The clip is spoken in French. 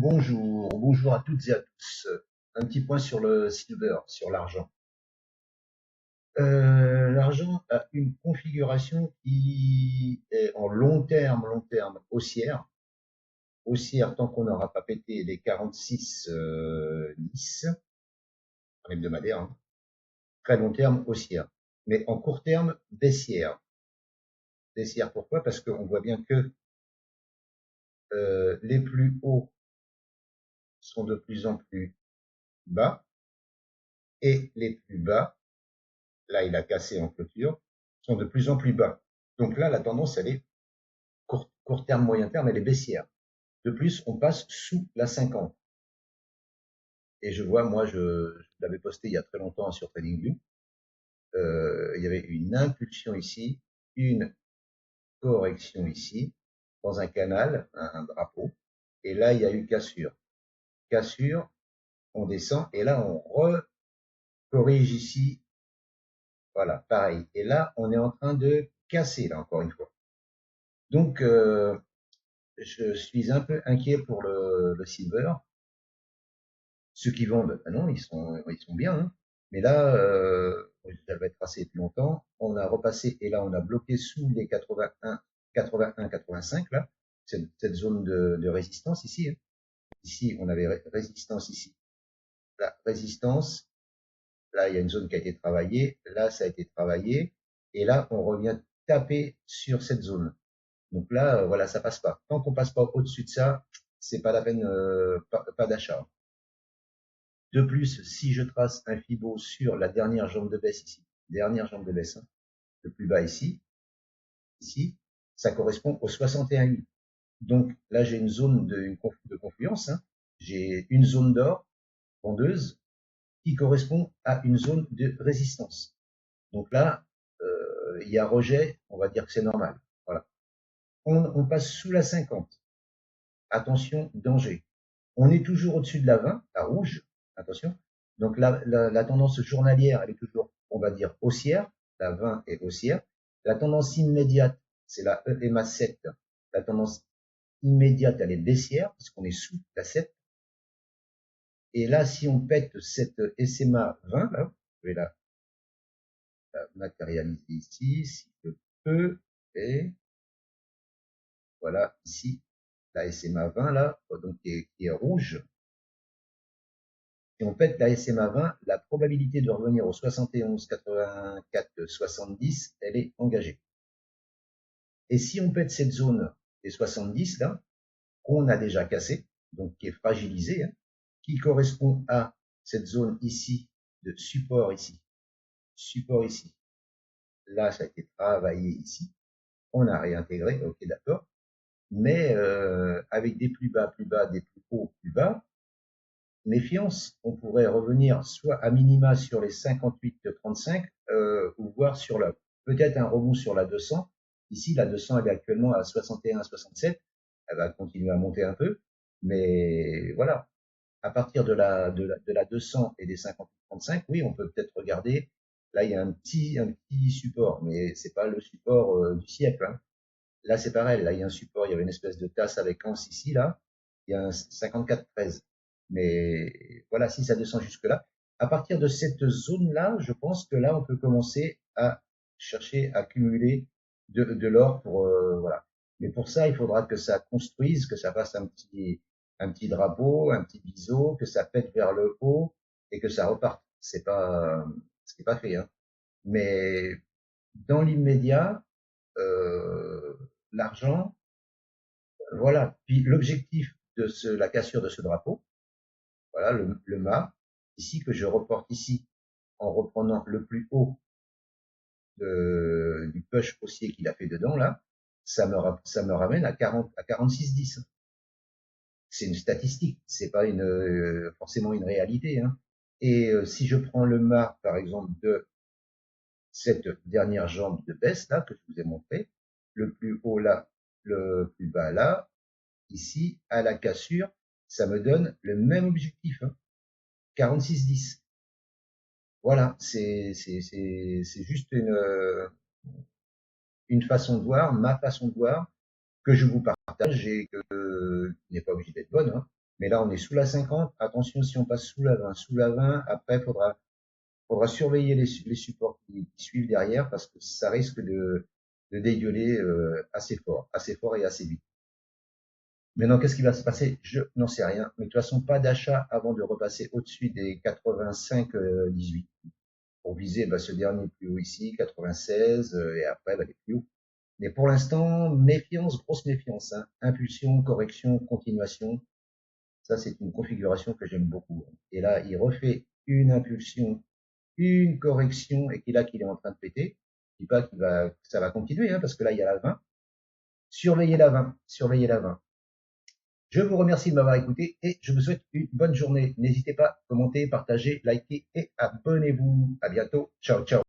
Bonjour à toutes et à tous. Un petit point sur le silver, sur l'argent. L'argent a une configuration qui est en long terme haussière tant qu'on n'aura pas pété les 46 10 en hebdomadaire, hein. Très long terme haussière, mais en court terme baissière. Baissière pourquoi? Parce qu'on voit bien que les plus hauts sont de plus en plus bas et les plus bas, là il a cassé en clôture, sont de plus en plus bas. Donc là, la tendance, elle est court terme, moyen terme, elle est baissière. De plus, on passe sous la 50. Et je vois, moi, je l'avais posté il y a très longtemps sur TradingView, il y avait une impulsion ici, une correction ici, dans un canal, un drapeau, et là, il y a eu cassure. Cassure, on descend, et là, on corrige ici, voilà, pareil. Et là, on est en train de casser, là, encore une fois. Donc, je suis un peu inquiet pour le silver. Ceux qui vendent, ben non, ils sont bien, hein. Mais là, ça va être tracé depuis longtemps. On a repassé et là, on a bloqué sous les 81, 81, 85 là, cette zone de résistance ici, hein. Ici, on avait résistance ici. La résistance, là, il y a une zone qui a été travaillée. Là, ça a été travaillé. Et là, on revient taper sur cette zone. Donc là, voilà, ça passe pas. Tant qu'on passe pas au-dessus de ça, c'est pas la peine, pas d'achat. De plus, si je trace un Fibo sur la dernière jambe de baisse ici, dernière jambe de baisse, hein, le plus bas ici, ça correspond au 61,8. Donc là, j'ai une zone de confluence, hein. J'ai une zone d'or vendeuse qui correspond à une zone de résistance. Donc là, il y a rejet, on va dire que c'est normal. Voilà. On passe sous la 50. Attention, danger. On est toujours au-dessus de la 20, la rouge, attention. Donc la tendance journalière, elle est toujours, on va dire, haussière. La 20 est haussière. La tendance immédiate, c'est la EMA 7. La tendance immédiate, elle est baissière, parce qu'on est sous la 7. Et là, si on pète cette SMA 20, là, je vais la matérialiser ici, si je peux, et voilà, ici, la SMA 20, là, donc qui est rouge. Si on pète la SMA 20, la probabilité de revenir au 71, 84, 70, elle est engagée. Et si on pète cette zone des 70 là, qu'on a déjà cassée, donc qui est fragilisée, hein, qui correspond à cette zone ici de support ici, là ça a été travaillé ici, on a réintégré, ok d'accord, mais avec des plus bas, des plus hauts, plus bas, méfiance, on pourrait revenir soit à minima sur les 58,35 ou voir sur peut-être un rebond sur la 200. Ici, la 200 elle est actuellement à 61, 67. Elle va continuer à monter un peu, mais voilà. À partir de la 200 et des 58,35, oui, on peut peut-être regarder. Là, il y a un petit support, mais c'est pas le support du siècle, hein. Là, c'est pareil. Là, il y a un support. Il y avait une espèce de tasse avec anse ici, là. Il y a un 54,13. Mais voilà, si ça descend jusque-là, à partir de cette zone-là, je pense que là, on peut commencer à chercher à cumuler de l'or pour voilà. Mais pour ça, il faudra que ça construise, que ça fasse un petit drapeau, un petit biseau, que ça pète vers le haut et que ça reparte. C'est pas fait, hein. Mais dans l'immédiat, l'argent, voilà. Puis l'objectif de la cassure de ce drapeau, voilà le mât, ici que je reporte ici en reprenant le plus haut du push haussier qu'il a fait dedans là, ça me ramène à 40 à 46,10. C'est une statistique, c'est pas forcément une réalité, hein. Et si je prends le mât par exemple de cette dernière jambe de baisse là que je vous ai montré, le plus haut là, le plus bas là, ici à la cassure, ça me donne le même objectif, hein, 46,10. Voilà, c'est juste une façon de voir, ma façon de voir, que je vous partage et qui n'est pas obligée d'être bonne, hein. Mais là, on est sous la 50. Attention, si on passe sous la 20, après, faudra surveiller les supports qui suivent derrière parce que ça risque de dégueuler assez fort et assez vite. Maintenant, qu'est-ce qui va se passer? Je n'en sais rien. Mais de toute façon, pas d'achat avant de repasser au-dessus des 85,18 pour viser ce dernier plus haut ici, 96, et après les plus hauts. Mais pour l'instant, méfiance, grosse méfiance. Hein. Impulsion, correction, continuation. Ça, c'est une configuration que j'aime beaucoup. Et là, il refait une impulsion, une correction, et qu'il est en train de péter. Je dis pas que ça va continuer, hein, parce que là, il y a la 20. Surveillez la 20, surveillez la 20. Je vous remercie de m'avoir écouté et je vous souhaite une bonne journée. N'hésitez pas à commenter, partager, liker et abonnez-vous. À bientôt. Ciao, ciao.